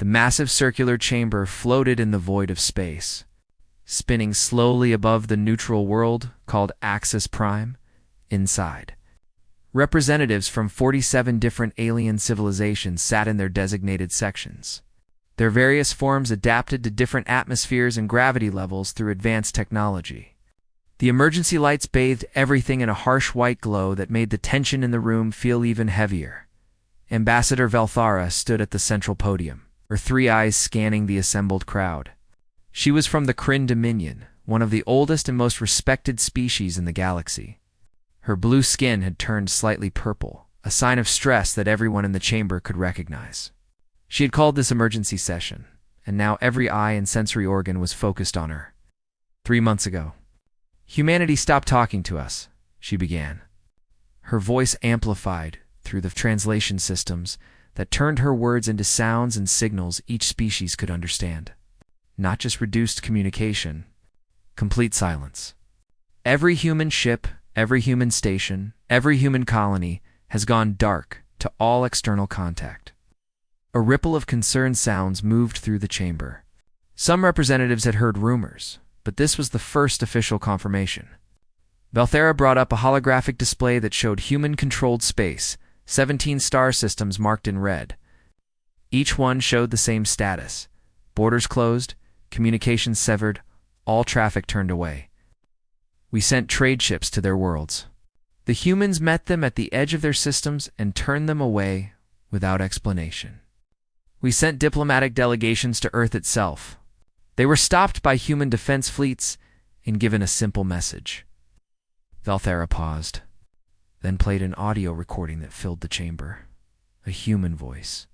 massive circular chamber floated in the void of space, spinning slowly above the neutral world called Axis Prime. Inside, representatives from 47 different alien civilizations sat in their designated sections. Their various forms adapted to different atmospheres and gravity levels through advanced technology. The emergency lights bathed everything in a harsh white glow that made the tension in the room feel even heavier. Ambassador Valthara stood at the central podium, her three eyes scanning the assembled crowd. She was from the Kryn Dominion, one of the oldest and most respected species in the galaxy. Her blue skin had turned slightly purple, a sign of stress that everyone in the chamber could recognize. She had called this emergency session, and now every eye and sensory organ was focused on her. 3 months ago, humanity stopped talking to us, she began. Her voice amplified through the translation systems that turned her words into sounds and signals each species could understand. Not just reduced communication, complete silence. Every human ship, every human station, every human colony has gone dark to all external contact. A ripple of concerned sounds moved through the chamber. Some representatives had heard rumors, but this was the first official confirmation. Valthara brought up a holographic display that showed human-controlled space, 17 star systems marked in red. Each one showed the same status: borders closed, communications severed, all traffic turned away. We sent trade ships to their worlds. The humans met them at the edge of their systems and turned them away without explanation. We sent diplomatic delegations to Earth itself. They were stopped by human defense fleets and given a simple message. Valthara paused, then played an audio recording that filled the chamber. A human voice,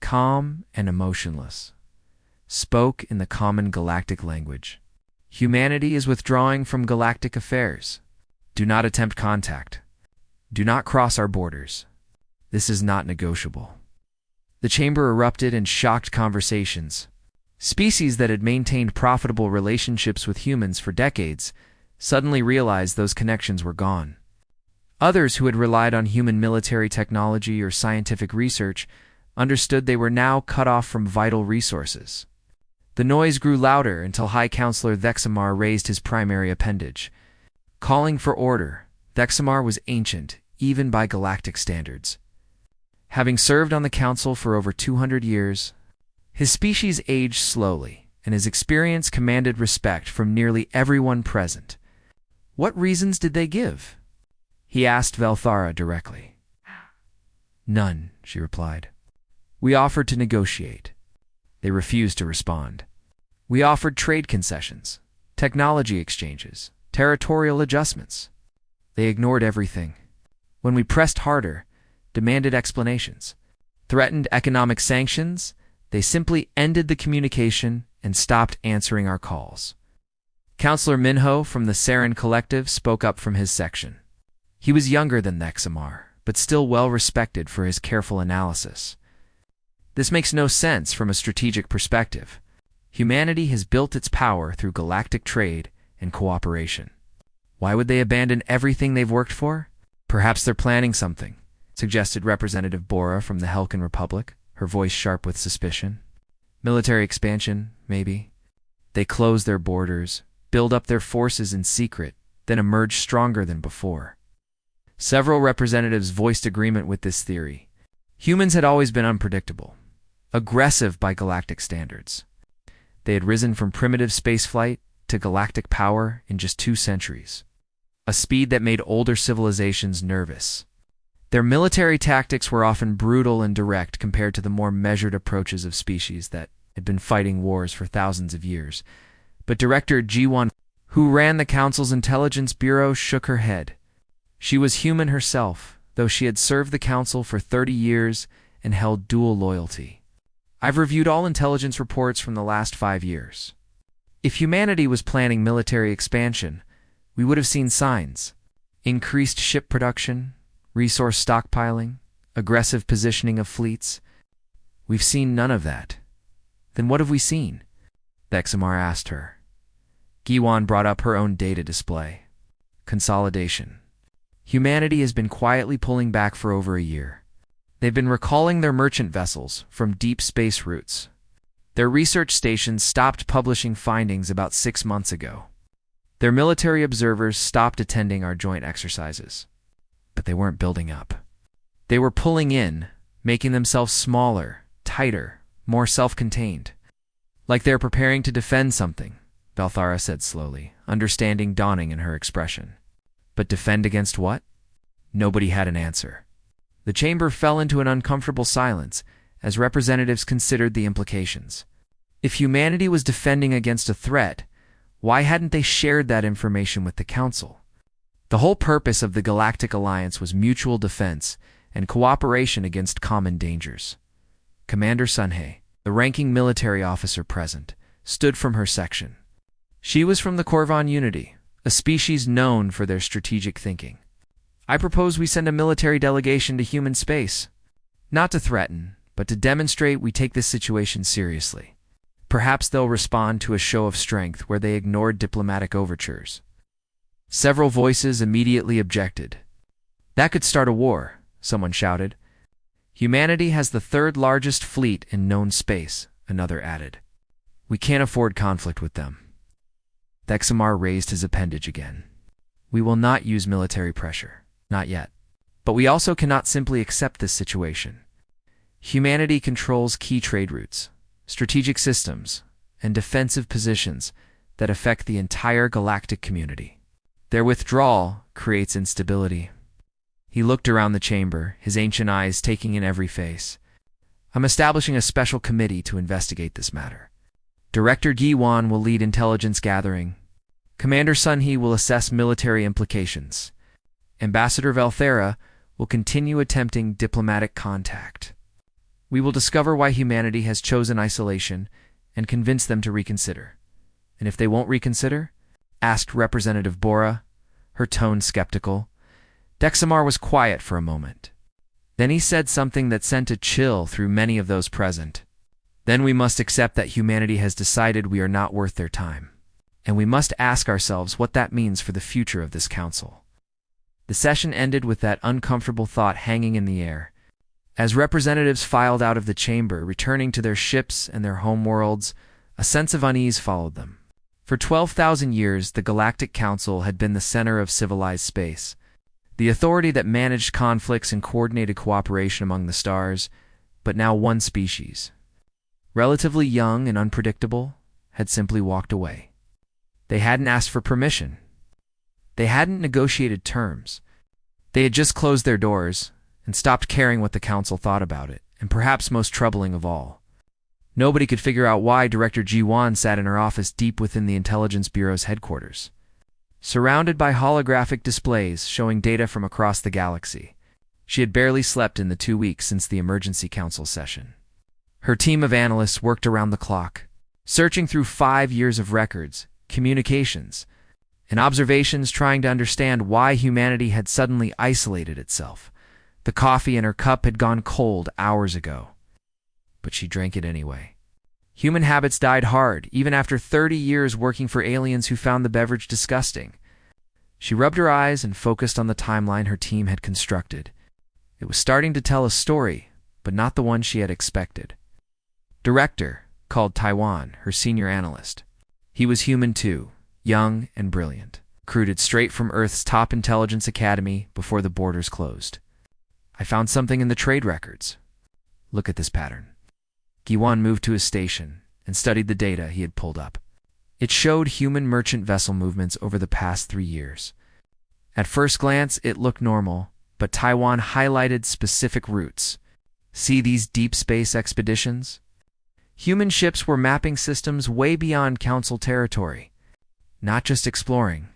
calm and emotionless, spoke in the common galactic language. Humanity is withdrawing from galactic affairs. Do not attempt contact. Do not cross our borders. This is not negotiable. The chamber erupted in shocked conversations. Species that had maintained profitable relationships with humans for decades suddenly realized those connections were gone. Others who had relied on human military technology or scientific research understood they were now cut off from vital resources. The noise grew louder until High Counselor Thexamar raised his primary appendage. Calling for order, Thexamar was ancient, even by galactic standards. Having served on the Council for over 200 years, his species aged slowly, and his experience commanded respect from nearly everyone present. What reasons did they give? He asked Valthara directly. None, she replied. We offered to negotiate. They refused to respond. We offered trade concessions, technology exchanges, territorial adjustments. They ignored everything. When we pressed harder, demanded explanations, threatened economic sanctions, they simply ended the communication and stopped answering our calls. Counselor Minho from the Saren Collective spoke up from his section. He was younger than Thexamar, but still well respected for his careful analysis. This makes no sense from a strategic perspective. Humanity has built its power through galactic trade and cooperation. Why would they abandon everything they've worked for? Perhaps they're planning something, suggested Representative Bora from the Helkan Republic, her voice sharp with suspicion. Military expansion, maybe. They close their borders, build up their forces in secret, then emerge stronger than before. Several representatives voiced agreement with this theory. Humans had always been unpredictable, aggressive by galactic standards. They had risen from primitive spaceflight to galactic power in just 2 centuries, a speed that made older civilizations nervous. Their military tactics were often brutal and direct compared to the more measured approaches of species that had been fighting wars for thousands of years. But Director G1, who ran the Council's Intelligence Bureau, shook her head. She was human herself, though she had served the Council for 30 years and held dual loyalty. I've reviewed all intelligence reports from the last 5 years. If humanity was planning military expansion, we would have seen signs. Increased ship production, resource stockpiling, aggressive positioning of fleets. We've seen none of that. Then what have we seen? Thexamar asked her. Giwan brought up her own data display. Consolidation. Humanity has been quietly pulling back for over a year. They've been recalling their merchant vessels from deep space routes. Their research stations stopped publishing findings about 6 months ago. Their military observers stopped attending our joint exercises. But they weren't building up. They were pulling in, making themselves smaller, tighter, more self-contained. Like they're preparing to defend something, Balthara said slowly, understanding dawning in her expression. But defend against what? Nobody had an answer. The chamber fell into an uncomfortable silence as representatives considered the implications. If humanity was defending against a threat, why hadn't they shared that information with the Council? The whole purpose of the Galactic Alliance was mutual defense and cooperation against common dangers. Commander Sunhei, the ranking military officer present, stood from her section. She was from the Corvan Unity, a species known for their strategic thinking. I propose we send a military delegation to human space, not to threaten, but to demonstrate we take this situation seriously. Perhaps they'll respond to a show of strength where they ignored diplomatic overtures. Several voices immediately objected. That could start a war, someone shouted. Humanity has the third largest fleet in known space, another added. We can't afford conflict with them. Thexamar raised his appendage again. We will not use military pressure, not yet. But we also cannot simply accept this situation. Humanity controls key trade routes, strategic systems, and defensive positions that affect the entire galactic community. Their withdrawal creates instability. He looked around the chamber, his ancient eyes taking in every face. I'm establishing a special committee to investigate this matter. Director Giwan will lead intelligence gathering. Commander Sunhei will assess military implications. Ambassador Valthera will continue attempting diplomatic contact. We will discover why humanity has chosen isolation and convince them to reconsider. And if they won't reconsider? Asked Representative Bora, her tone skeptical. Dexamar was quiet for a moment. Then he said something that sent a chill through many of those present. Then we must accept that humanity has decided we are not worth their time. And we must ask ourselves what that means for the future of this council. The session ended with that uncomfortable thought hanging in the air. As representatives filed out of the chamber, returning to their ships and their homeworlds, a sense of unease followed them. For 12,000 years, the Galactic Council had been the center of civilized space, the authority that managed conflicts and coordinated cooperation among the stars, but now one species, relatively young and unpredictable, had simply walked away. They hadn't asked for permission. They hadn't negotiated terms. They had just closed their doors and stopped caring what the council thought about it, and perhaps most troubling of all, nobody could figure out why Director Ji-Wan sat in her office deep within the Intelligence Bureau's headquarters, surrounded by holographic displays showing data from across the galaxy. She had barely slept in the 2 weeks since the Emergency Council session. Her team of analysts worked around the clock, searching through 5 years of records, communications, and observations trying to understand why humanity had suddenly isolated itself. The coffee in her cup had gone cold hours ago, but she drank it anyway. Human habits died hard, even after 30 years working for aliens who found the beverage disgusting. She rubbed her eyes and focused on the timeline her team had constructed. It was starting to tell a story, but not the one she had expected. Director, called Taiwan, her senior analyst. He was human too, young and brilliant, recruited straight from Earth's top intelligence academy before the borders closed. I found something in the trade records. Look at this pattern. Giwan moved to his station and studied the data he had pulled up. It showed human merchant vessel movements over the past 3 years. At first glance, it looked normal, but Taiwan highlighted specific routes. See these deep space expeditions? Human ships were mapping systems way beyond Council territory. Not just exploring.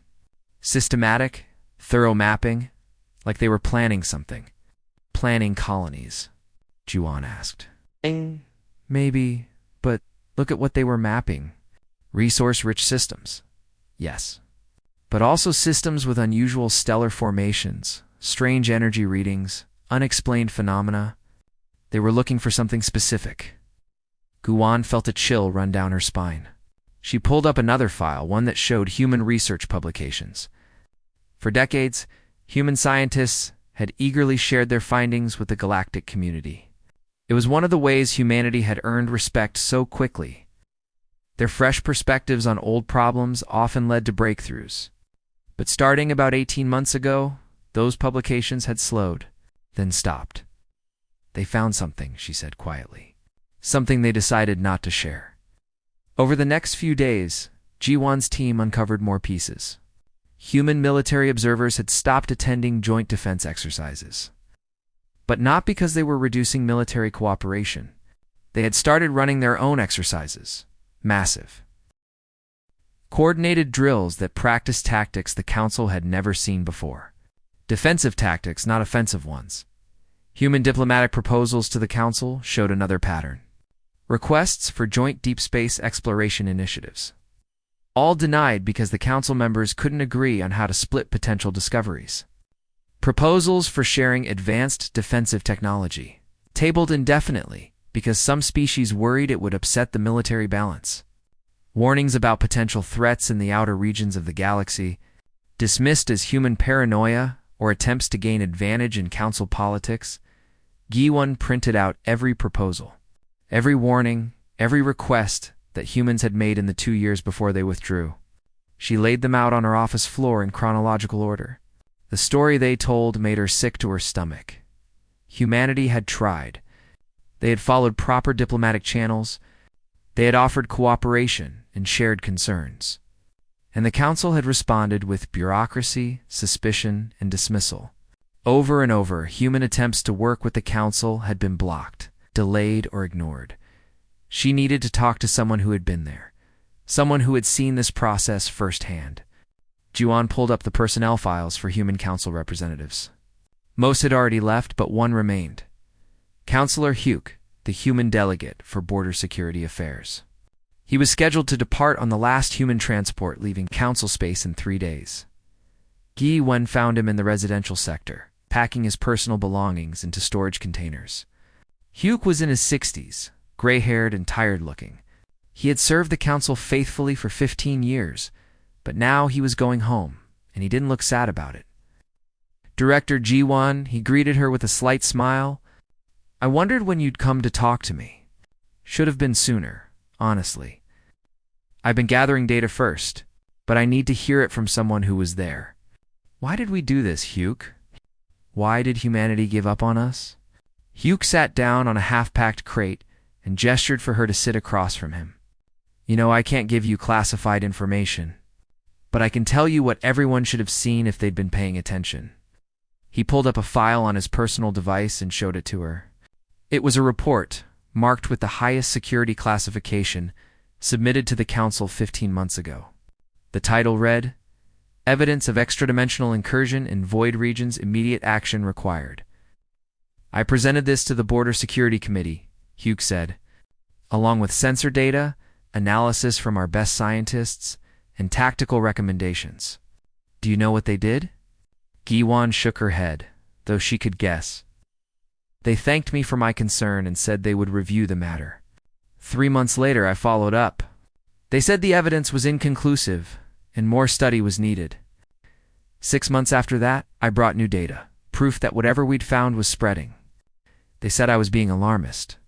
Systematic, thorough mapping, like they were planning something. Planning colonies, Juan asked. Maybe, but look at what they were mapping. Resource-rich systems. Yes. But also systems with unusual stellar formations, strange energy readings, unexplained phenomena. They were looking for something specific. Guan felt a chill run down her spine. She pulled up another file, one that showed human research publications. For decades, human scientists had eagerly shared their findings with the galactic community. It was one of the ways humanity had earned respect so quickly. Their fresh perspectives on old problems often led to breakthroughs. But starting about 18 months ago, those publications had slowed, then stopped. They found something, she said quietly. Something they decided not to share. Over the next few days, Ji-won's team uncovered more pieces. Human military observers had stopped attending joint defense exercises. But not because they were reducing military cooperation. They had started running their own exercises. Massive. Coordinated drills that practiced tactics the Council had never seen before. Defensive tactics, not offensive ones. Human diplomatic proposals to the Council showed another pattern. Requests for joint deep space exploration initiatives. All denied because the Council members couldn't agree on how to split potential discoveries. Proposals for sharing advanced defensive technology. Tabled indefinitely because some species worried it would upset the military balance. Warnings about potential threats in the outer regions of the galaxy, dismissed as human paranoia or attempts to gain advantage in Council politics. Ji-won printed out every proposal, every warning, every request that humans had made in the 2 years before they withdrew. She laid them out on her office floor in chronological order. The story they told made her sick to her stomach. Humanity had tried. They had followed proper diplomatic channels. They had offered cooperation and shared concerns. And the Council had responded with bureaucracy, suspicion, and dismissal. Over and over, human attempts to work with the Council had been blocked, delayed, or ignored. She needed to talk to someone who had been there, someone who had seen this process firsthand. Ji-won pulled up the personnel files for Human Council representatives. Most had already left, but one remained. Councillor Hyuk, the human delegate for Border Security Affairs. He was scheduled to depart on the last human transport leaving Council space in 3 days. Ji-won found him in the residential sector, packing his personal belongings into storage containers. Hyuk was in his 60s, gray-haired and tired-looking. He had served the Council faithfully for 15 years, but now he was going home, and he didn't look sad about it. Director Ji-won, he greeted her with a slight smile. "I wondered when you'd come to talk to me. Should have been sooner, honestly. I've been gathering data first, but I need to hear it from someone who was there. Why did we do this, Hyuk? Why did humanity give up on us?" Hyuk sat down on a half-packed crate and gestured for her to sit across from him. "You know, I can't give you classified information, but I can tell you what everyone should have seen if they'd been paying attention." He pulled up a file on his personal device and showed it to her. It was a report, marked with the highest security classification, submitted to the Council 15 months ago. The title read, "Evidence of Extradimensional Incursion in Void Regions, Immediate Action Required." "I presented this to the Border Security Committee," Hyuk said, "along with sensor data, analysis from our best scientists, and tactical recommendations. Do you know what they did?" Ji-won shook her head, though she could guess. "They thanked me for my concern and said they would review the matter. 3 months later, I followed up. They said the evidence was inconclusive and more study was needed. 6 months after that, I brought new data, proof that whatever we'd found was spreading. They said I was being alarmist."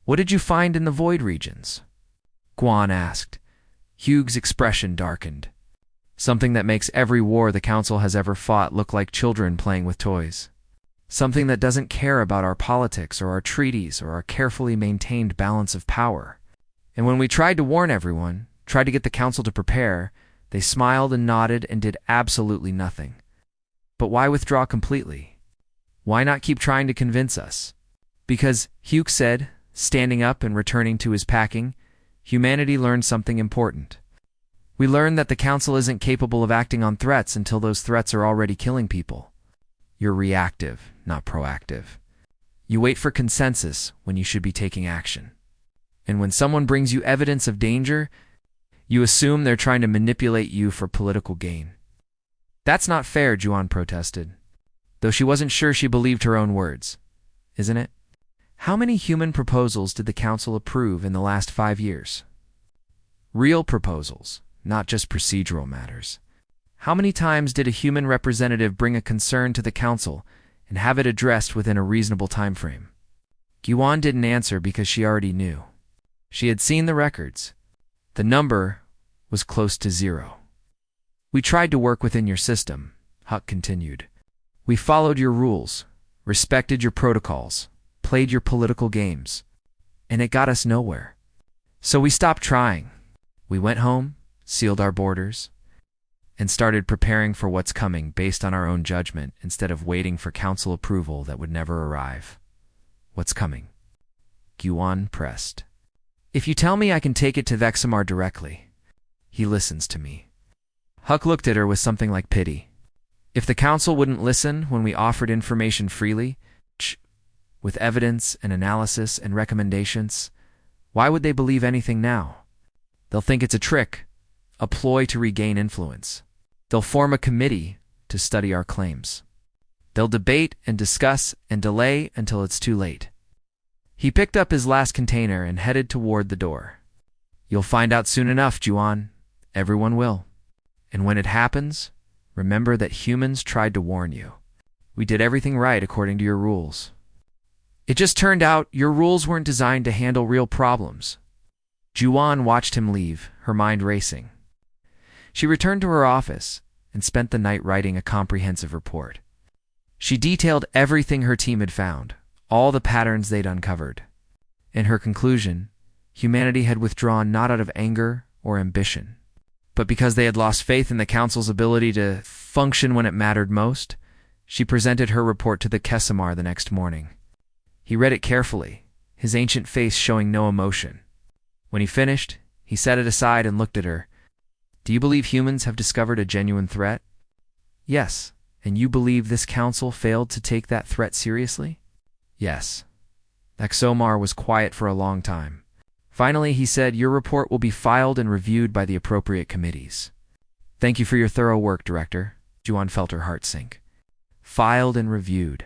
"What did you find in the void regions?" Kwon asked. Hyuk's expression darkened. "Something that makes every war the Council has ever fought look like children playing with toys. Something that doesn't care about our politics or our treaties or our carefully maintained balance of power. And when we tried to warn everyone, tried to get the Council to prepare, they smiled and nodded and did absolutely nothing. But why withdraw completely? Why not keep trying to convince us?" "Because," Hyuk said, standing up and returning to his packing, "humanity learned something important. We learned that the Council isn't capable of acting on threats until those threats are already killing people. You're reactive, not proactive. You wait for consensus when you should be taking action. And when someone brings you evidence of danger, you assume they're trying to manipulate you for political gain." "That's not fair," Ji-won protested, though she wasn't sure she believed her own words. "Isn't it? How many human proposals did the Council approve in the last 5 years? Real proposals, not just procedural matters. How many times did a human representative bring a concern to the council and have it addressed within a reasonable time frame? Yuan didn't answer because she already knew. She had seen the records. The number was close to 0. We tried to work within your system, Huck continued. We followed your rules, respected your protocols, played your political games, and it got us nowhere. So we stopped trying. We went home, sealed our borders, and started preparing for what's coming based on our own judgment instead of waiting for council approval that would never arrive. What's coming? Yuan pressed. If you tell me I can take it to Vexamar directly. He listens to me. Huck looked at her with something like pity. If the council wouldn't listen when we offered information freely, with evidence and analysis and recommendations, why would they believe anything now? They'll think it's a trick, a ploy to regain influence. They'll form a committee to study our claims. They'll debate and discuss and delay until it's too late. He picked up his last container and headed toward the door. You'll find out soon enough, Yuan. Everyone will. And when it happens, remember that humans tried to warn you. We did everything right according to your rules. It just turned out your rules weren't designed to handle real problems. Yuan watched him leave, her mind racing. She returned to her office and spent the night writing a comprehensive report. She detailed everything her team had found, all the patterns they'd uncovered. In her conclusion, humanity had withdrawn not out of anger or ambition, but because they had lost faith in the Council's ability to function when it mattered most. She presented her report to the Kesamar the next morning. He read it carefully, his ancient face showing no emotion. When he finished, he set it aside and looked at her. Do you believe humans have discovered a genuine threat? Yes. And you believe this council failed to take that threat seriously? Yes. Exomar was quiet for a long time. Finally, he said, your report will be filed and reviewed by the appropriate committees. Thank you for your thorough work, Director. Juan felt her heart sink. Filed and reviewed.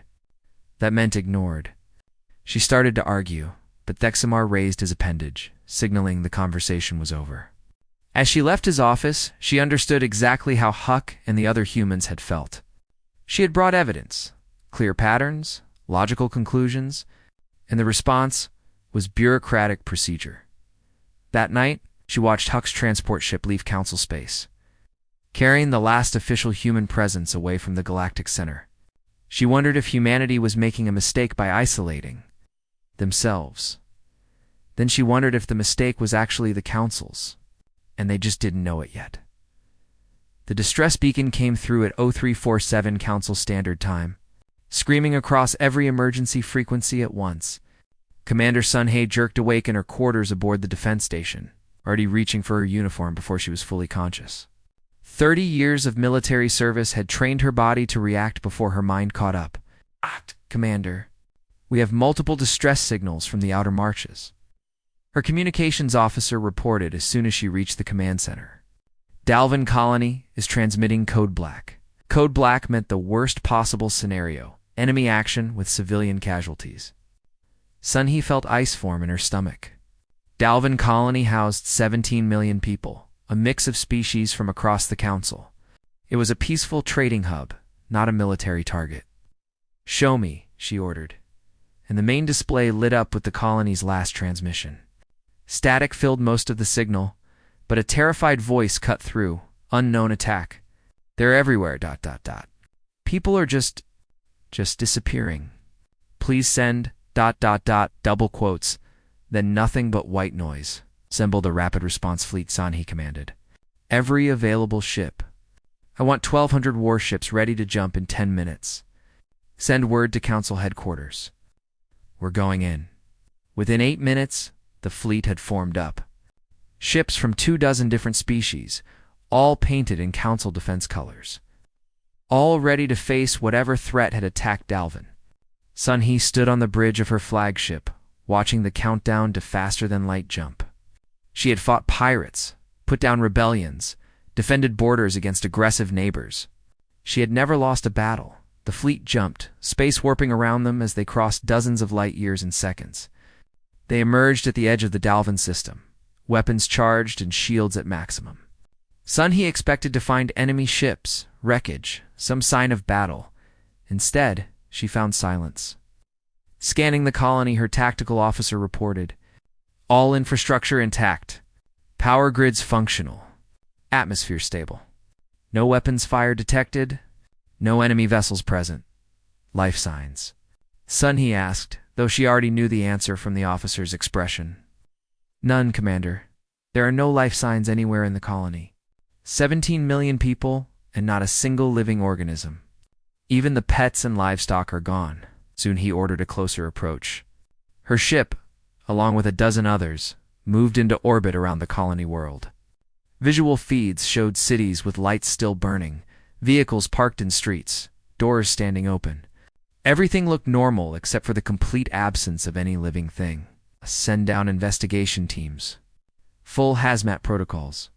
That meant ignored. She started to argue, but Thexamar raised his appendage, signaling the conversation was over. As she left his office, she understood exactly how Huck and the other humans had felt. She had brought evidence, clear patterns, logical conclusions, and the response was bureaucratic procedure. That night, she watched Huck's transport ship leave Council space, carrying the last official human presence away from the Galactic Center. She wondered if humanity was making a mistake by isolating themselves. Then she wondered if the mistake was actually the Council's, and they just didn't know it yet. The distress beacon came through at 0347 Council Standard Time, screaming across every emergency frequency at once. Commander Sunhei jerked awake in her quarters aboard the defense station, already reaching for her uniform before she was fully conscious. 30 years of military service had trained her body to react before her mind caught up. Commander, we have multiple distress signals from the outer marches. Her communications officer reported as soon as she reached the command center. Dalvin Colony is transmitting Code Black. Code Black meant the worst possible scenario, enemy action with civilian casualties. Sunhee felt ice form in her stomach. Dalvin Colony housed 17 million people, a mix of species from across the Council. It was a peaceful trading hub, not a military target. Show me, she ordered, and the main display lit up with the colony's last transmission. Static filled most of the signal, but a terrified voice cut through. Unknown attack. They're everywhere, ... People are just disappearing. Please send ... double quotes, then nothing but white noise. Assemble the rapid response fleet, Sanhi commanded. Every available ship. I want 1,200 warships ready to jump in 10 minutes. Send word to Council headquarters. We're going in. Within 8 minutes, the fleet had formed up. Ships from 24 different species, all painted in Council defense colors. All ready to face whatever threat had attacked Dalvin. Sunhee stood on the bridge of her flagship, watching the countdown to faster-than-light jump. She had fought pirates, put down rebellions, defended borders against aggressive neighbors. She had never lost a battle. The fleet jumped, space warping around them as they crossed dozens of light years in seconds. They emerged at the edge of the Dalvin system, weapons charged and shields at maximum. Sun-Hee expected to find enemy ships, wreckage, some sign of battle. Instead, she found silence. Scanning the colony, her tactical officer reported, "All infrastructure intact. Power grids functional. Atmosphere stable. No weapons fire detected. No enemy vessels present. Life signs." Sun-Hee asked, though she already knew the answer from the officer's expression. "None, Commander. There are no life signs anywhere in the colony. 17 million people, and not a single living organism. Even the pets and livestock are gone." Sun-Hee ordered a closer approach. Her ship, along with a dozen others, moved into orbit around the colony world. Visual feeds showed cities with lights still burning, vehicles parked in streets, doors standing open. Everything looked normal except for the complete absence of any living thing. Send down investigation teams. Full hazmat protocols.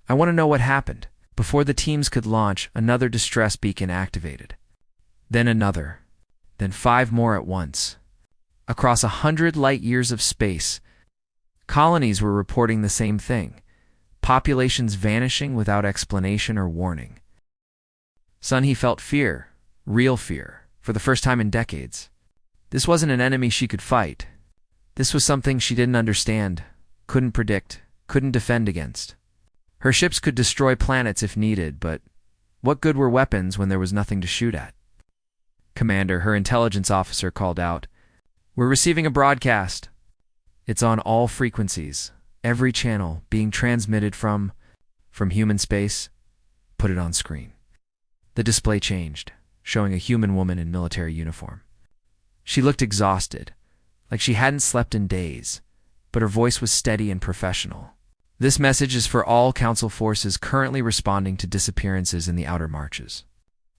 I want to know what happened. Before the teams could launch, another distress beacon activated. Then another. Then 5 more at once. Across 100 light-years of space, colonies were reporting the same thing. Populations vanishing without explanation or warning. Sun-Hee felt fear, real fear, for the first time in decades. This wasn't an enemy she could fight. This was something she didn't understand, couldn't predict, couldn't defend against. Her ships could destroy planets if needed, but what good were weapons when there was nothing to shoot at? "Commander," her intelligence officer called out, "we're receiving a broadcast. It's on all frequencies, every channel, being transmitted from human space. Put it on screen." The display changed, showing a human woman in military uniform. She looked exhausted, like she hadn't slept in days, but her voice was steady and professional. "This message is for all Council forces currently responding to disappearances in the outer marches.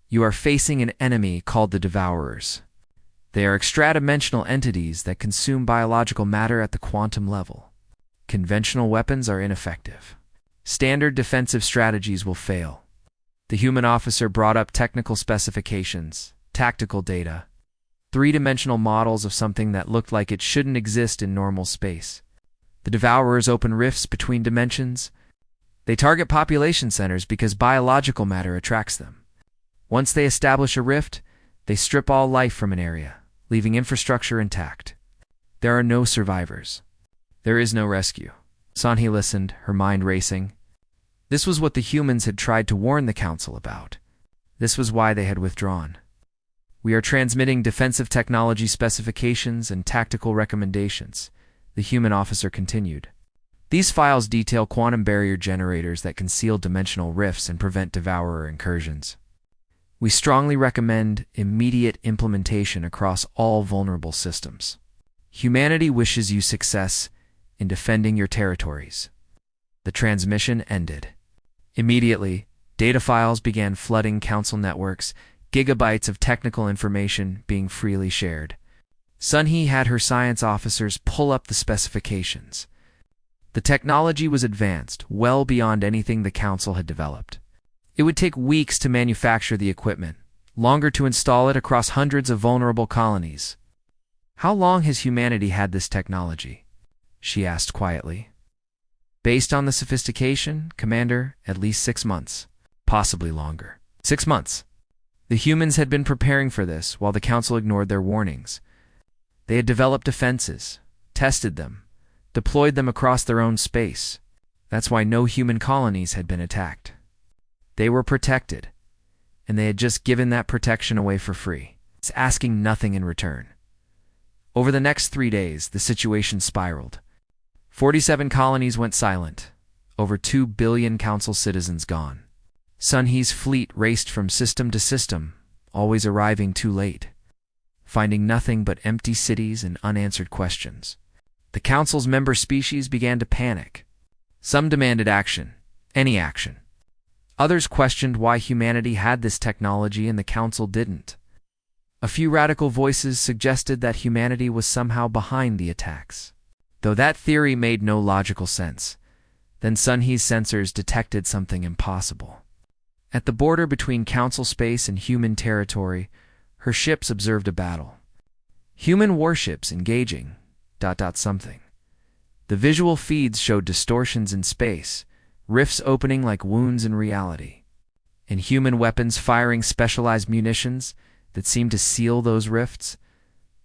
You are facing an enemy called the Devourers. They are extra-dimensional entities that consume biological matter at the quantum level. Conventional weapons are ineffective. Standard defensive strategies will fail." The human officer brought up technical specifications, tactical data, 3-dimensional models of something that looked like it shouldn't exist in normal space. The Devourers open rifts between dimensions. They target population centers because biological matter attracts them. Once they establish a rift, they strip all life from an area, leaving infrastructure intact. There are no survivors. There is no rescue. Sun-Hee listened, her mind racing. This was what the humans had tried to warn the Council about. This was why they had withdrawn. "We are transmitting defensive technology specifications and tactical recommendations," the human officer continued. "These files detail quantum barrier generators that conceal dimensional rifts and prevent Devourer incursions. We strongly recommend immediate implementation across all vulnerable systems. Humanity wishes you success in defending your territories." The transmission ended. Immediately, data files began flooding Council networks, gigabytes of technical information being freely shared. Sun-Hee had her science officers pull up the specifications. The technology was advanced, well beyond anything the Council had developed. It would take weeks to manufacture the equipment, longer to install it across hundreds of vulnerable colonies. "How long has humanity had this technology?" she asked quietly. "Based on the sophistication, Commander, at least 6 months, possibly longer." 6 months. The humans had been preparing for this while the Council ignored their warnings. They had developed defenses, tested them, deployed them across their own space. That's why no human colonies had been attacked. They were protected, and they had just given that protection away for free. It's asking nothing in return. Over the next 3 days, the situation spiraled. 47 colonies went silent. Over 2 billion Council citizens gone. Sun-Hee's fleet raced from system to system, always arriving too late, finding nothing but empty cities and unanswered questions. The Council's member species began to panic. Some demanded action, any action. Others questioned why humanity had this technology and the Council didn't. A few radical voices suggested that humanity was somehow behind the attacks, though that theory made no logical sense. Then Sun-Hee's sensors detected something impossible. At the border between Council space and human territory, her ships observed a battle. Human warships engaging... something. The visual feeds showed distortions in space, rifts opening like wounds in reality, and human weapons firing specialized munitions that seemed to seal those rifts.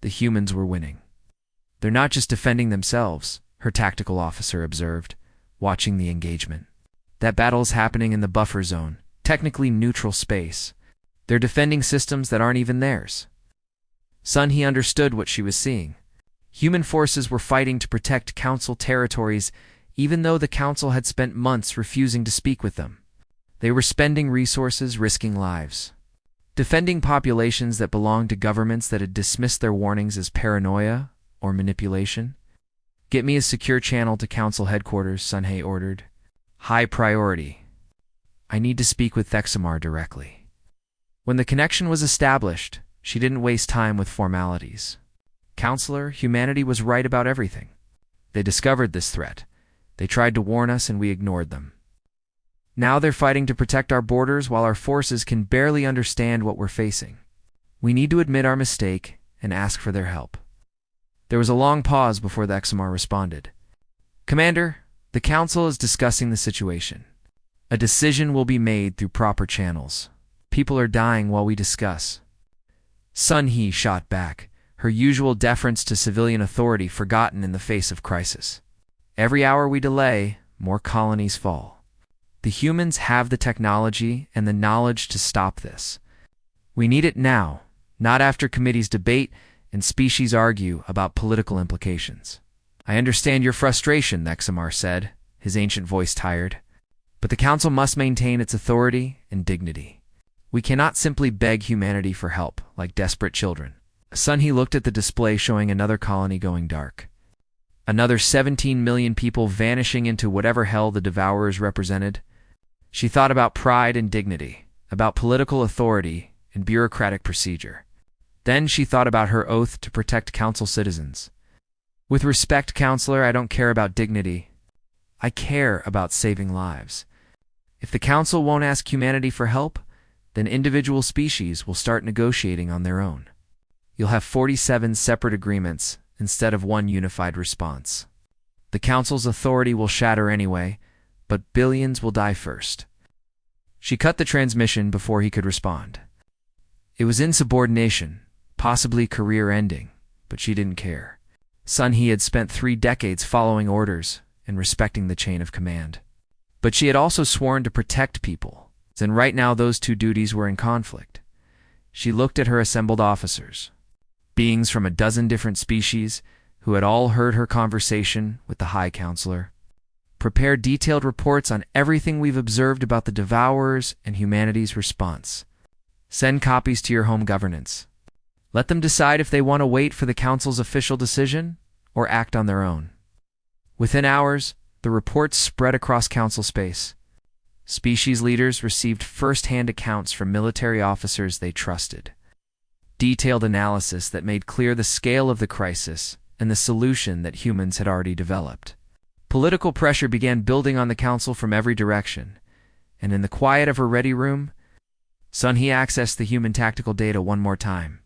The humans were winning. They're not just defending themselves, her tactical officer observed, watching the engagement. That battle is happening in the buffer zone, technically neutral space. They're defending systems that aren't even theirs. Son, he understood what she was seeing. Human forces were fighting to protect Council territories, even though the Council had spent months refusing to speak with them. They were spending resources, risking lives, defending populations that belonged to governments that had dismissed their warnings as paranoia or manipulation. Get me a secure channel to Council headquarters, Sunhei ordered. High priority. I need to speak with Thexamar directly. When the connection was established, she didn't waste time with formalities. Counselor, humanity was right about everything. They discovered this threat. They tried to warn us and we ignored them. Now they're fighting to protect our borders while our forces can barely understand what we're facing. We need to admit our mistake and ask for their help. There was a long pause before the Thexamar responded. Commander, the Council is discussing the situation. A decision will be made through proper channels. People are dying while we discuss. Sun-Hee shot back, her usual deference to civilian authority forgotten in the face of crisis. Every hour we delay, more colonies fall. The humans have the technology and the knowledge to stop this. We need it now, not after committees debate and species argue about political implications. I understand your frustration, Thexamar said, his ancient voice tired. But the Council must maintain its authority and dignity. We cannot simply beg humanity for help, like desperate children. Sun-Hee looked at the display showing another colony going dark. Another 17 million people vanishing into whatever hell the Devourers represented. She thought about pride and dignity, about political authority and bureaucratic procedure. Then she thought about her oath to protect Council citizens. With respect, Counselor, I don't care about dignity. I care about saving lives. If the Council won't ask humanity for help, then individual species will start negotiating on their own. You'll have 47 separate agreements instead of one unified response. The Council's authority will shatter anyway, but billions will die first. She cut the transmission before he could respond. It was insubordination, possibly career-ending, but she didn't care. Sun-Hee had spent 3 decades following orders and respecting the chain of command. But she had also sworn to protect people, and right now those two duties were in conflict. She looked at her assembled officers, beings from a dozen different species who had all heard her conversation with the High Counselor. Prepare detailed reports on everything we've observed about the Devourers and humanity's response. Send copies to your home governance. Let them decide if they want to wait for the Council's official decision or act on their own. Within hours, the reports spread across Council space. Species leaders received first-hand accounts from military officers they trusted. Detailed analysis that made clear the scale of the crisis and the solution that humans had already developed. Political pressure began building on the Council from every direction, and in the quiet of her ready room, Sun-Hee accessed the human tactical data one more time.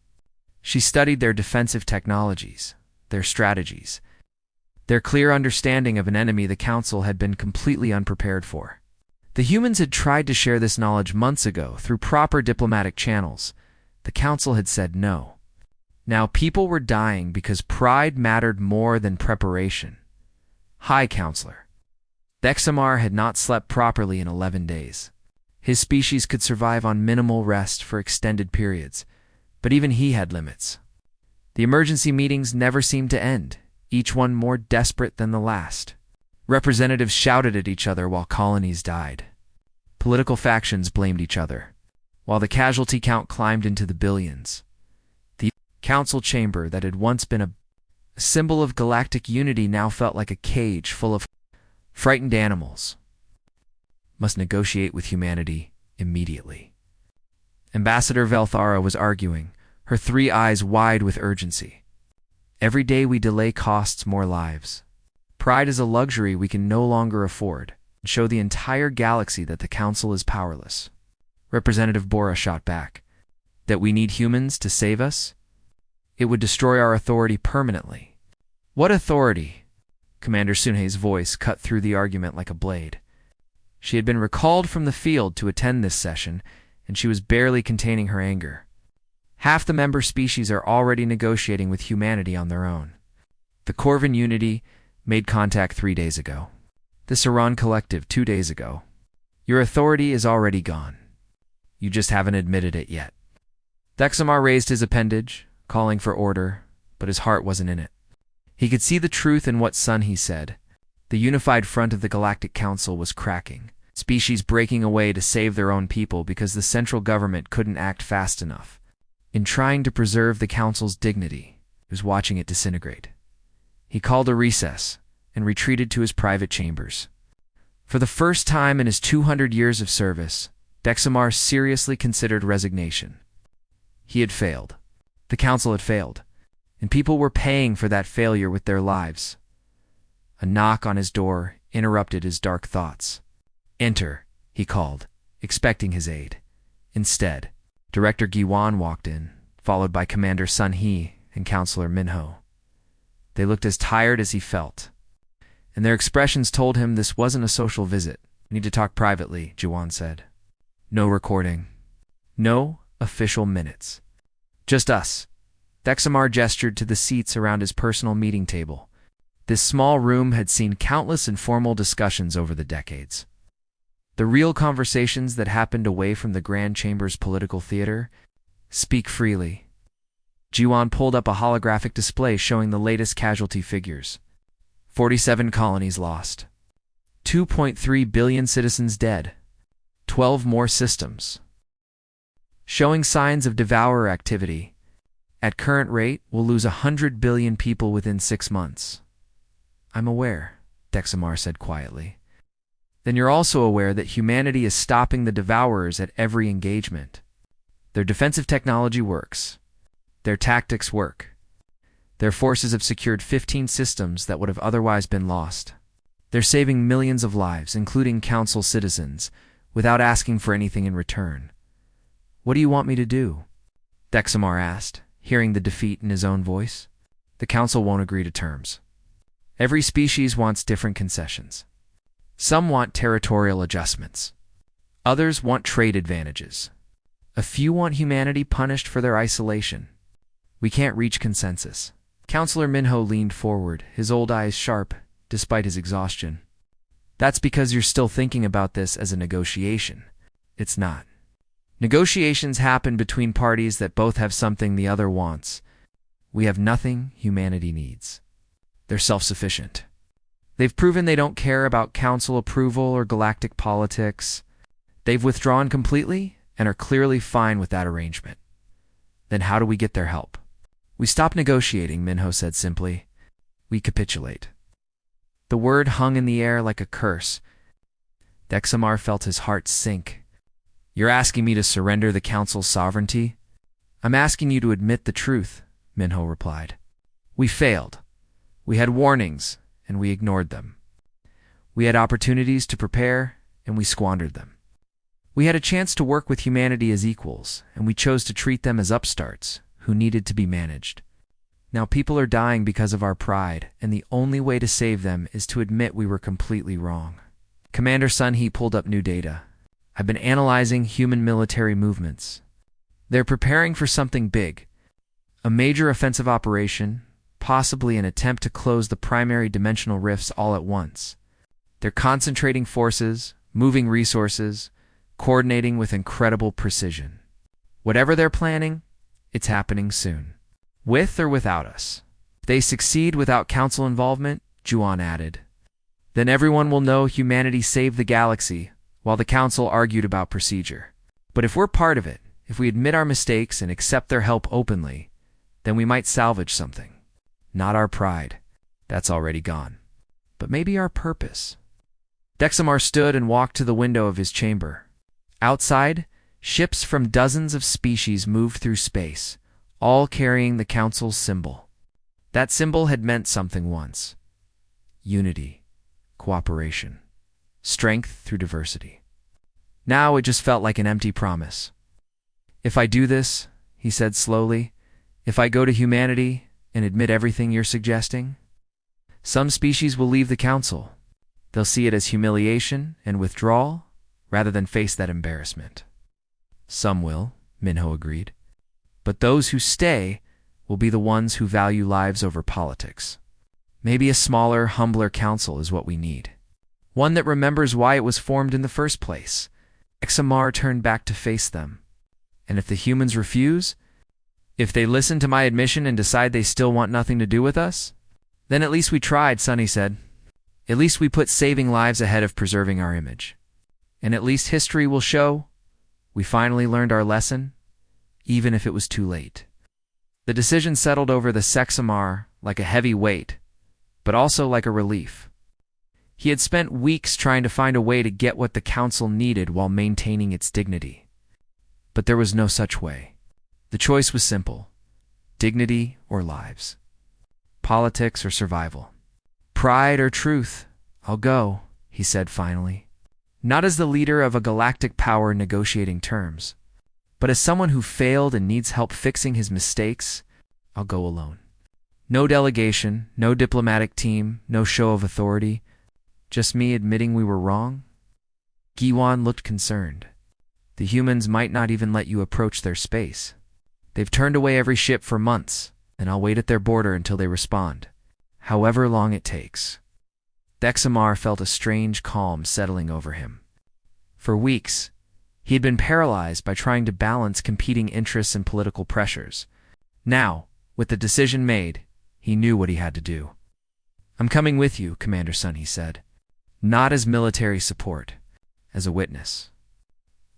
She studied their defensive technologies, their strategies, their clear understanding of an enemy the Council had been completely unprepared for. The humans had tried to share this knowledge months ago through proper diplomatic channels. The Council had said no. Now people were dying because pride mattered more than preparation. High Counselor. Thexamar had not slept properly in 11 days. His species could survive on minimal rest for extended periods, but even he had limits. The emergency meetings never seemed to end, each one more desperate than the last. Representatives shouted at each other while colonies died. Political factions blamed each other, while the casualty count climbed into the billions. The Council chamber that had once been a symbol of galactic unity now felt like a cage full of frightened animals. Must negotiate with humanity immediately. Ambassador Velthara was arguing, her 3 eyes wide with urgency. Every day we delay costs more lives. Pride is a luxury we can no longer afford, and show the entire galaxy that the Council is powerless. Representative Bora shot back. That we need humans to save us? It would destroy our authority permanently. What authority? Commander Sunhei's voice cut through the argument like a blade. She had been recalled from the field to attend this session, and she was barely containing her anger. Half the member species are already negotiating with humanity on their own. The Corvin Unity made contact 3 days ago. The Saran Collective 2 days ago. Your authority is already gone. You just haven't admitted it yet. Dexamar raised his appendage, calling for order, but his heart wasn't in it. He could see the truth in what Sun he said. The unified front of the Galactic Council was cracking, species breaking away to save their own people because the central government couldn't act fast enough. In trying to preserve the Council's dignity, he was watching it disintegrate. He called a recess and retreated to his private chambers. For the first time in his 200 years of service, Dexamar seriously considered resignation. He had failed. The Council had failed, and people were paying for that failure with their lives. A knock on his door interrupted his dark thoughts. "Enter," he called, expecting his aide. Instead, Director Giwan walked in, followed by Commander Sun He and Counselor Minho. They looked as tired as he felt, and their expressions told him this wasn't a social visit. "We need to talk privately," Giwan said. "No recording. No official minutes. Just us." Dexamar gestured to the seats around his personal meeting table. This small room had seen countless informal discussions over the decades. The real conversations that happened away from the Grand Chamber's political theater. Speak freely. Jiwan pulled up a holographic display showing the latest casualty figures. 47 colonies lost. 2.3 billion citizens dead. 12 more systems. Showing signs of devourer activity. At current rate, we'll lose 100 billion people within 6 months. "I'm aware," Dexamar said quietly. "Then you're also aware that humanity is stopping the devourers at every engagement. Their defensive technology works. Their tactics work. Their forces have secured 15 systems that would have otherwise been lost. They're saving millions of lives, including Council citizens, without asking for anything in return. What do you want me to do?" Dexamar asked, hearing the defeat in his own voice. "The Council won't agree to terms. Every species wants different concessions. Some want territorial adjustments. Others want trade advantages. A few want humanity punished for their isolation. We can't reach consensus." Counselor Minho leaned forward, his old eyes sharp, despite his exhaustion. "That's because you're still thinking about this as a negotiation. It's not. Negotiations happen between parties that both have something the other wants. We have nothing humanity needs. They're self-sufficient. They've proven they don't care about Council approval or galactic politics. They've withdrawn completely and are clearly fine with that arrangement. Then how do we get their help?" "We stop negotiating," Minho said simply. "We capitulate." The word hung in the air like a curse. Dexamar felt his heart sink. "You're asking me to surrender the Council's sovereignty?" "I'm asking you to admit the truth," Minho replied. "We failed. We had warnings, and we ignored them. We had opportunities to prepare, and we squandered them. We had a chance to work with humanity as equals, and we chose to treat them as upstarts who needed to be managed. Now people are dying because of our pride, and the only way to save them is to admit we were completely wrong." Commander Sun He pulled up new data. "I've been analyzing human military movements. They're preparing for something big. A major offensive operation, possibly an attempt to close the primary dimensional rifts all at once. They're concentrating forces, moving resources, coordinating with incredible precision. Whatever they're planning, it's happening soon. With or without us. If they succeed without Council involvement," Juan added, "then everyone will know humanity saved the galaxy while the Council argued about procedure. But if we're part of it, if we admit our mistakes and accept their help openly, then we might salvage something. Not our pride. That's already gone. But maybe our purpose." Dexamar stood and walked to the window of his chamber. Outside, ships from dozens of species moved through space, all carrying the Council's symbol. That symbol had meant something once. Unity, cooperation, strength through diversity. Now it just felt like an empty promise. "If I do this," he said slowly, "if I go to humanity and admit everything you're suggesting, some species will leave the Council. They'll see it as humiliation and withdrawal rather than face that embarrassment. Some will, Minho agreed. But those who stay will be the ones who value lives over politics. Maybe a smaller, humbler council is what we need. One that remembers why it was formed in the first place. Examar turned back to face them. And if the humans refuse, if they listen to my admission and decide they still want nothing to do with us, then at least we tried, Sunny said. At least we put saving lives ahead of preserving our image. And at least history will show we finally learned our lesson, even if it was too late. The decision settled over the Sexamar like a heavy weight, but also like a relief. He had spent weeks trying to find a way to get what the council needed while maintaining its dignity. But there was no such way. The choice was simple: dignity or lives. Politics or survival. Pride or truth, I'll go, he said finally. Not as the leader of a galactic power negotiating terms, but as someone who failed and needs help fixing his mistakes, I'll go alone. No delegation, no diplomatic team, no show of authority, just me admitting we were wrong. Giwan looked concerned. The humans might not even let you approach their space. They've turned away every ship for months, and I'll wait at their border until they respond, however long it takes. Dexamar felt a strange calm settling over him. For weeks, he had been paralyzed by trying to balance competing interests and political pressures. Now, with the decision made, he knew what he had to do. I'm coming with you, Commander Sun, he said. Not as military support, as a witness.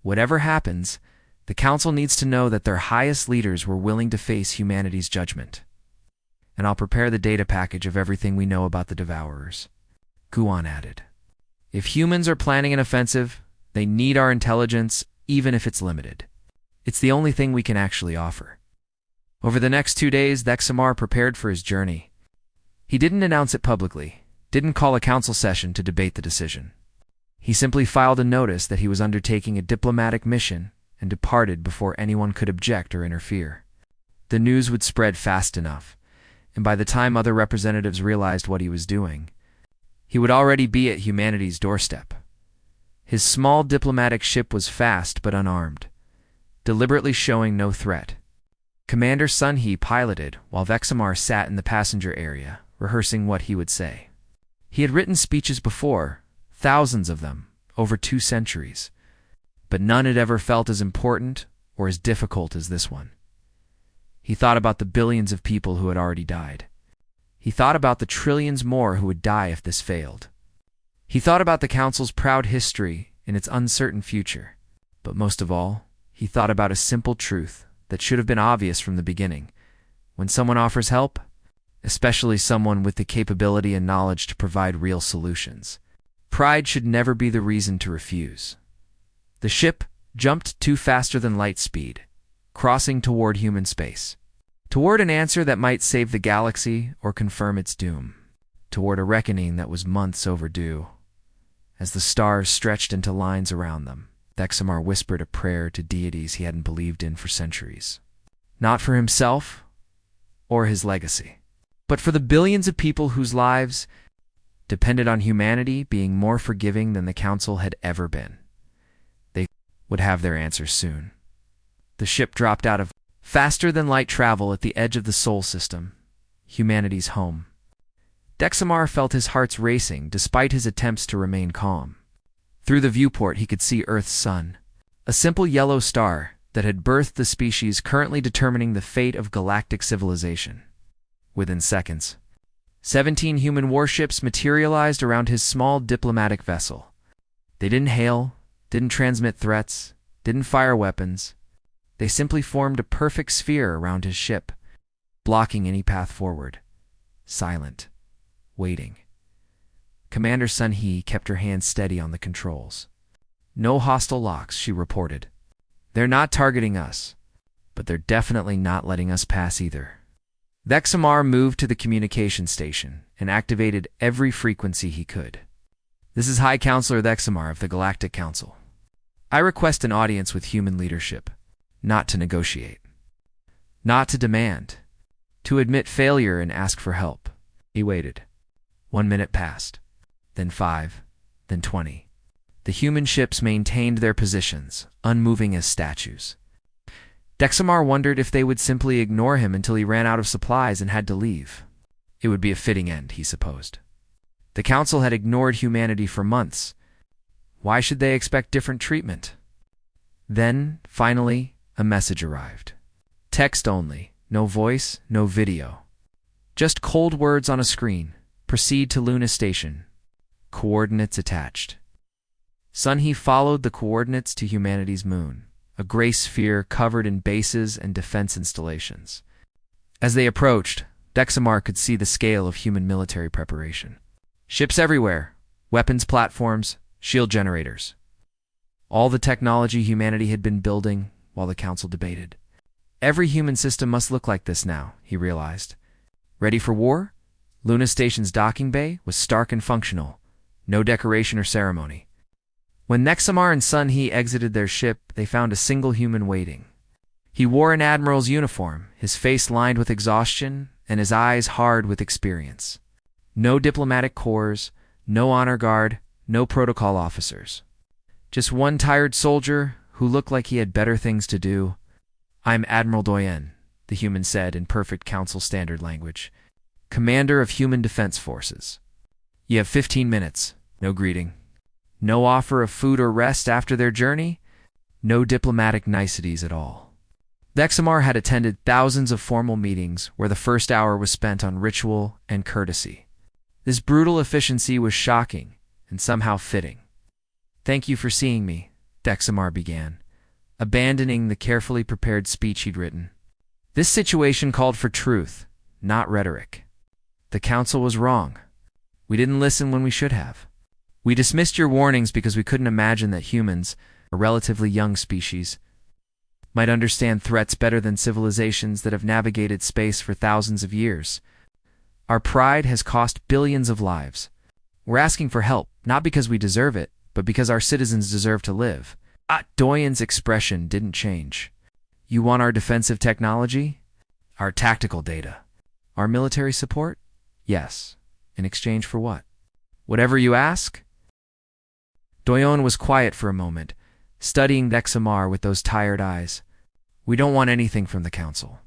Whatever happens, the Council needs to know that their highest leaders were willing to face humanity's judgment. And I'll prepare the data package of everything we know about the Devourers. Guan added. If humans are planning an offensive, they need our intelligence, even if it's limited. It's the only thing we can actually offer. Over the next 2 days, Dexamar prepared for his journey. He didn't announce it publicly, didn't call a council session to debate the decision. He simply filed a notice that he was undertaking a diplomatic mission and departed before anyone could object or interfere. The news would spread fast enough, and by the time other representatives realized what he was doing, he would already be at humanity's doorstep. His small diplomatic ship was fast but unarmed, deliberately showing no threat. Commander Sunhee piloted while Vexamar sat in the passenger area, rehearsing what he would say. He had written speeches before, thousands of them, over 2 centuries, but none had ever felt as important or as difficult as this one. He thought about the billions of people who had already died. He thought about the trillions more who would die if this failed. He thought about the Council's proud history and its uncertain future. But most of all, he thought about a simple truth that should have been obvious from the beginning. When someone offers help, especially someone with the capability and knowledge to provide real solutions, pride should never be the reason to refuse. The ship jumped to faster than light speed, crossing toward human space. Toward an answer that might save the galaxy or confirm its doom. Toward a reckoning that was months overdue. As the stars stretched into lines around them, Dexamar whispered a prayer to deities he hadn't believed in for centuries. Not for himself or his legacy, but for the billions of people whose lives depended on humanity being more forgiving than the Council had ever been. They would have their answer soon. The ship dropped out of faster-than-light travel at the edge of the Sol system, humanity's home. Dexamar felt his heart racing despite his attempts to remain calm. Through the viewport he could see Earth's sun, a simple yellow star that had birthed the species currently determining the fate of galactic civilization. Within seconds, 17 human warships materialized around his small diplomatic vessel. They didn't hail, didn't transmit threats, didn't fire weapons. They simply formed a perfect sphere around his ship, blocking any path forward. Silent. Waiting. Commander Sunhee kept her hand steady on the controls. No hostile locks, she reported. They're not targeting us, but they're definitely not letting us pass either. Vexamar moved to the communication station and activated every frequency he could. This is High Counselor Vexamar of the Galactic Council. I request an audience with human leadership, not to negotiate, not to demand, to admit failure and ask for help. He waited. 1 minute passed, then 5, then 20. The human ships maintained their positions, unmoving as statues. Dexamar wondered if they would simply ignore him until he ran out of supplies and had to leave. It would be a fitting end, he supposed. The Council had ignored humanity for months. Why should they expect different treatment? Then, finally, a message arrived. Text only, no voice, no video. Just cold words on a screen. Proceed to Luna Station. Coordinates attached. Sunhee followed the coordinates to humanity's moon, a gray sphere covered in bases and defense installations. As they approached, Dexamar could see the scale of human military preparation. Ships everywhere, weapons platforms, shield generators. All the technology humanity had been building while the Council debated. Every human system must look like this now, he realized. Ready for war? Luna Station's docking bay was stark and functional, no decoration or ceremony. When Dexamar and Sunhee exited their ship, they found a single human waiting. He wore an admiral's uniform, his face lined with exhaustion and his eyes hard with experience. No diplomatic corps, no honor guard, no protocol officers. Just one tired soldier who looked like he had better things to do. "I'm Admiral Doyen," the human said in perfect Council standard language. "Commander of Human Defense Forces. You have 15 minutes. No greeting. No offer of food or rest after their journey. No diplomatic niceties at all." Dexamar had attended thousands of formal meetings where the first hour was spent on ritual and courtesy. This brutal efficiency was shocking and somehow fitting. "Thank you for seeing me," Dexamar began, abandoning the carefully prepared speech he'd written. This situation called for truth, not rhetoric. The Council was wrong. We didn't listen when we should have. We dismissed your warnings because we couldn't imagine that humans, a relatively young species, might understand threats better than civilizations that have navigated space for thousands of years. Our pride has cost billions of lives. We're asking for help, not because we deserve it, but because our citizens deserve to live. Doyen's expression didn't change. You want our defensive technology? Our tactical data? Our military support? Yes. In exchange for what? Whatever you ask? Doyen was quiet for a moment, studying Dexamar with those tired eyes. "We don't want anything from the Council.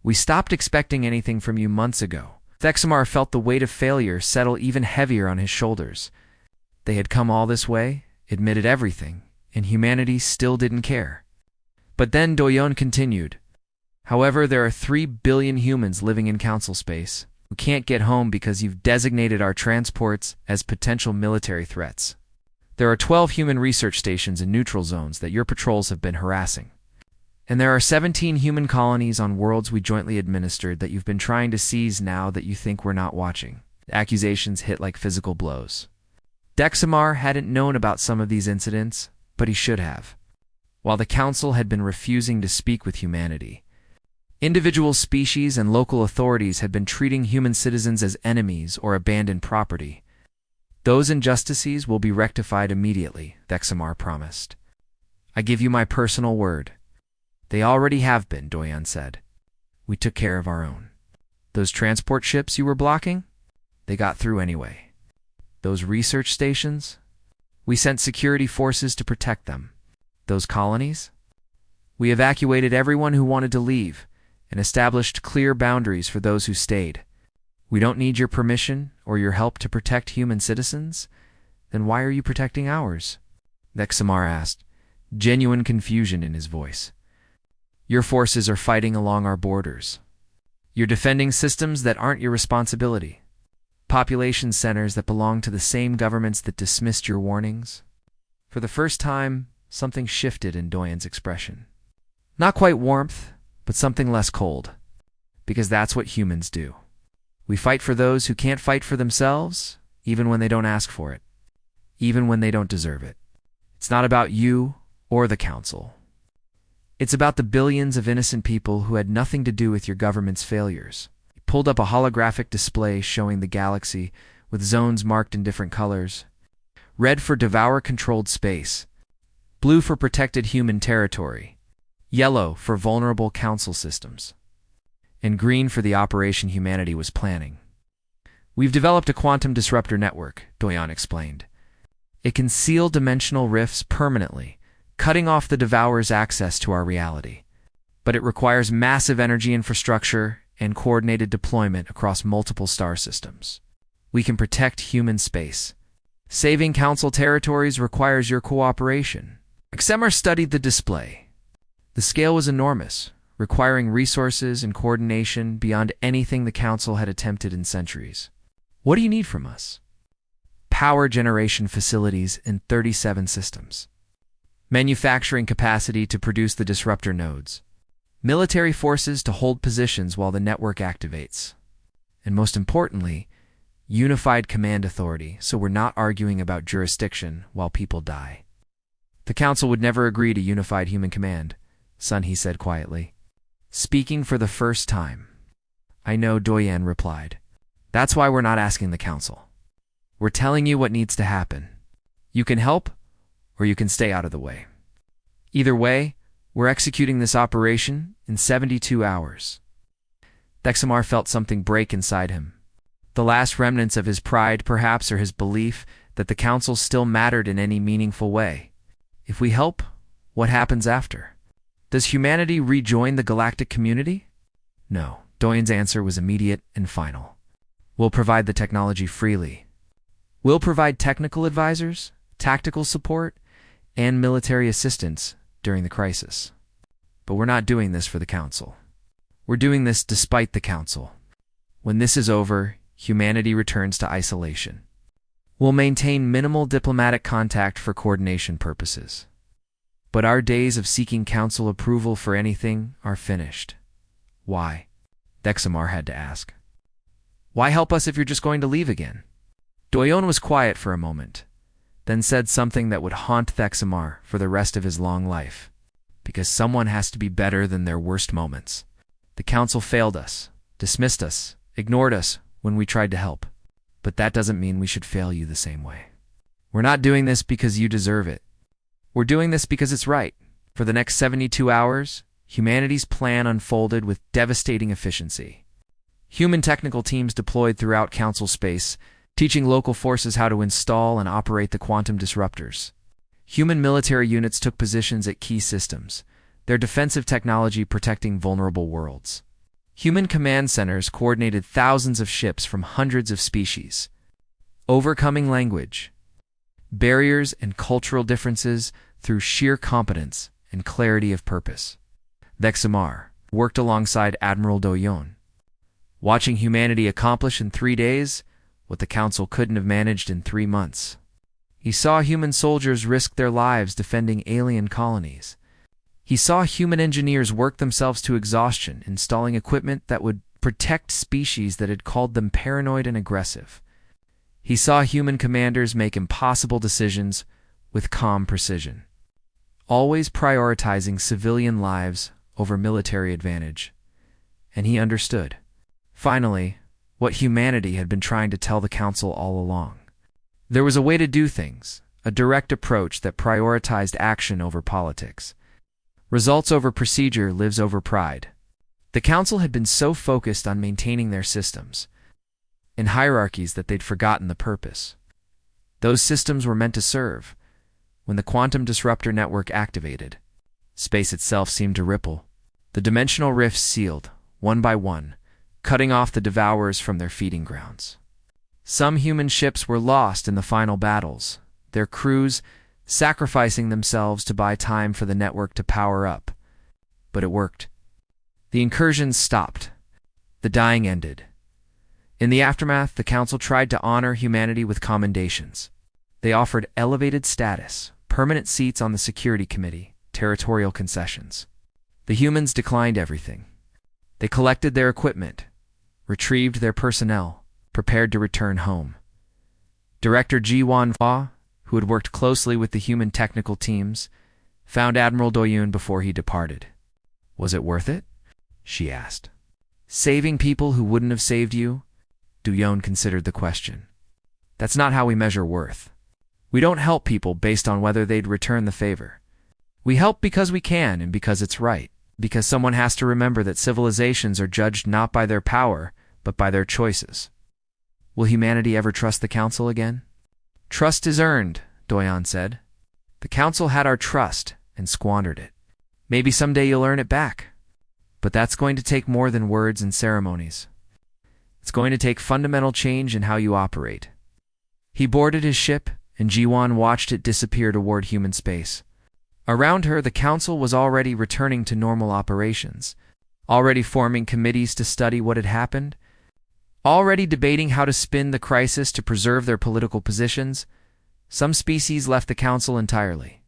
We stopped expecting anything from you months ago." Dexamar felt the weight of failure settle even heavier on his shoulders. They had come all this way, admitted everything, and humanity still didn't care. But then Doyen continued. "However, there are 3 billion humans living in Council space who can't get home because you've designated our transports as potential military threats. There are 12 human research stations in neutral zones that your patrols have been harassing. And there are 17 human colonies on worlds we jointly administered that you've been trying to seize now that you think we're not watching." The accusations hit like physical blows. Dexamar hadn't known about some of these incidents, but he should have. While the Council had been refusing to speak with humanity, individual species and local authorities had been treating human citizens as enemies or abandoned property. "Those injustices will be rectified immediately," Dexamar promised. "I give you my personal word." "They already have been," Doyen said. "We took care of our own. Those transport ships you were blocking? They got through anyway. Those research stations? We sent security forces to protect them. Those colonies? We evacuated everyone who wanted to leave and established clear boundaries for those who stayed. We don't need your permission or your help to protect human citizens? Then why are you protecting ours?" Dexamar asked, genuine confusion in his voice. "Your forces are fighting along our borders. You're defending systems that aren't your responsibility. Population centers that belong to the same governments that dismissed your warnings." For the first time, something shifted in Doyen's expression. Not quite warmth, but something less cold. Because that's what humans do. We fight for those who can't fight for themselves, even when they don't ask for it. Even when they don't deserve it. It's not about you or the Council. It's about the billions of innocent people who had nothing to do with your government's failures. He pulled up a holographic display showing the galaxy with zones marked in different colors. Red for Devour-controlled space. Blue for protected human territory. Yellow for vulnerable Council systems. And green for the operation humanity was planning. "We've developed a quantum disruptor network," Doyen explained. It can seal dimensional rifts permanently, cutting off the Devourer's access to our reality. But it requires massive energy infrastructure and coordinated deployment across multiple star systems. We can protect human space. Saving Council territories requires your cooperation. Xemar studied the display. The scale was enormous, requiring resources and coordination beyond anything the Council had attempted in centuries. What do you need from us? Power generation facilities in 37 systems. Manufacturing capacity to produce the disruptor nodes. Military forces to hold positions while the network activates. And most importantly, unified command authority, so we're not arguing about jurisdiction while people die. The Council would never agree to unified human command, Sun He said quietly. Speaking for the first time. I know, Doyen replied. That's why we're not asking the Council. We're telling you what needs to happen. You can help, or you can stay out of the way. Either way, we're executing this operation in 72 hours. Thexamar felt something break inside him. The last remnants of his pride, perhaps, or his belief that the Council still mattered in any meaningful way. If we help, what happens after? Does humanity rejoin the galactic community? No. Doyen's answer was immediate and final. We'll provide the technology freely. We'll provide technical advisors, tactical support, and military assistance during the crisis. But we're not doing this for the Council. We're doing this despite the Council. When this is over, humanity returns to isolation. We'll maintain minimal diplomatic contact for coordination purposes. But our days of seeking Council approval for anything are finished. Why? Thexamar had to ask. Why help us if you're just going to leave again? Doyon was quiet for a moment, then said something that would haunt Thexamar for the rest of his long life. Because someone has to be better than their worst moments. The Council failed us, dismissed us, ignored us when we tried to help. But that doesn't mean we should fail you the same way. We're not doing this because you deserve it. We're doing this because it's right. For the next 72 hours, humanity's plan unfolded with devastating efficiency. Human technical teams deployed throughout Council space, teaching local forces how to install and operate the quantum disruptors. Human military units took positions at key systems, their defensive technology protecting vulnerable worlds. Human command centers coordinated thousands of ships from hundreds of species, overcoming language, barriers, and cultural differences through sheer competence and clarity of purpose. Thexamar worked alongside Admiral Doyon, watching humanity accomplish in 3 days what the Council couldn't have managed in 3 months. He saw human soldiers risk their lives defending alien colonies. He saw human engineers work themselves to exhaustion, installing equipment that would protect species that had called them paranoid and aggressive. He saw human commanders make impossible decisions with calm precision, always prioritizing civilian lives over military advantage. And he understood, finally, what humanity had been trying to tell the Council all along. There was a way to do things, a direct approach that prioritized action over politics. Results over procedure lives over pride. The Council had been so focused on maintaining their systems and hierarchies that they'd forgotten the purpose. Those systems were meant to serve. When the quantum disruptor network activated, space itself seemed to ripple. The dimensional rifts sealed, one by one, cutting off the Devourers from their feeding grounds. Some human ships were lost in the final battles, their crews sacrificing themselves to buy time for the network to power up. But it worked. The incursions stopped. The dying ended. In the aftermath, the Council tried to honor humanity with commendations. They offered elevated status, permanent seats on the Security Committee, territorial concessions. The humans declined everything. They collected their equipment, retrieved their personnel, prepared to return home. Director Ji-Wan Fa, who had worked closely with the human technical teams, found Admiral Doyon before he departed. Was it worth it? She asked. Saving people who wouldn't have saved you? Doyon considered the question. That's not how we measure worth. We don't help people based on whether they'd return the favor. We help because we can and because it's right, because someone has to remember that civilizations are judged not by their power, but by their choices. Will humanity ever trust the Council again? Trust is earned, Doyon said. "The Council had our trust and squandered it. Maybe someday you'll earn it back. But that's going to take more than words and ceremonies. It's going to take fundamental change in how you operate." He boarded his ship, and Jiwan watched it disappear toward human space. Around her, the Council was already returning to normal operations, already forming committees to study what had happened, already debating how to spin the crisis to preserve their political positions. Some species left the Council entirely,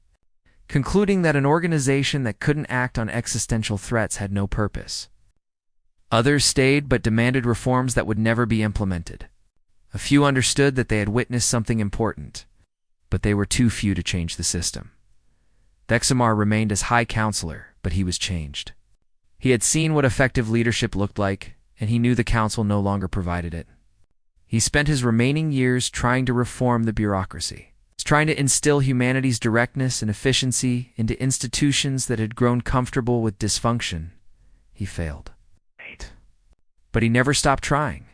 concluding that an organization that couldn't act on existential threats had no purpose. Others stayed but demanded reforms that would never be implemented. A few understood that they had witnessed something important, but they were too few to change the system. Thexamar remained as High Counselor, but he was changed. He had seen what effective leadership looked like, and he knew the Council no longer provided it. He spent his remaining years trying to reform the bureaucracy, trying to instill humanity's directness and efficiency into institutions that had grown comfortable with dysfunction. He failed. But he never stopped trying,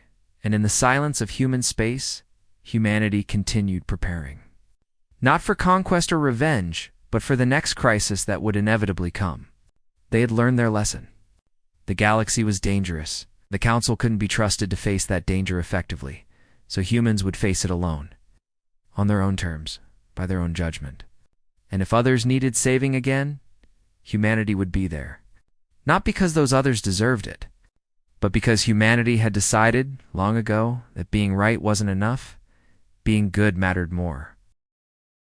and in the silence of human space, humanity continued preparing. Not for conquest or revenge, but for the next crisis that would inevitably come. They had learned their lesson. The galaxy was dangerous. The Council couldn't be trusted to face that danger effectively, so humans would face it alone, on their own terms, by their own judgment. And if others needed saving again, humanity would be there. Not because those others deserved it, but because humanity had decided, long ago, that being right wasn't enough, being good mattered more.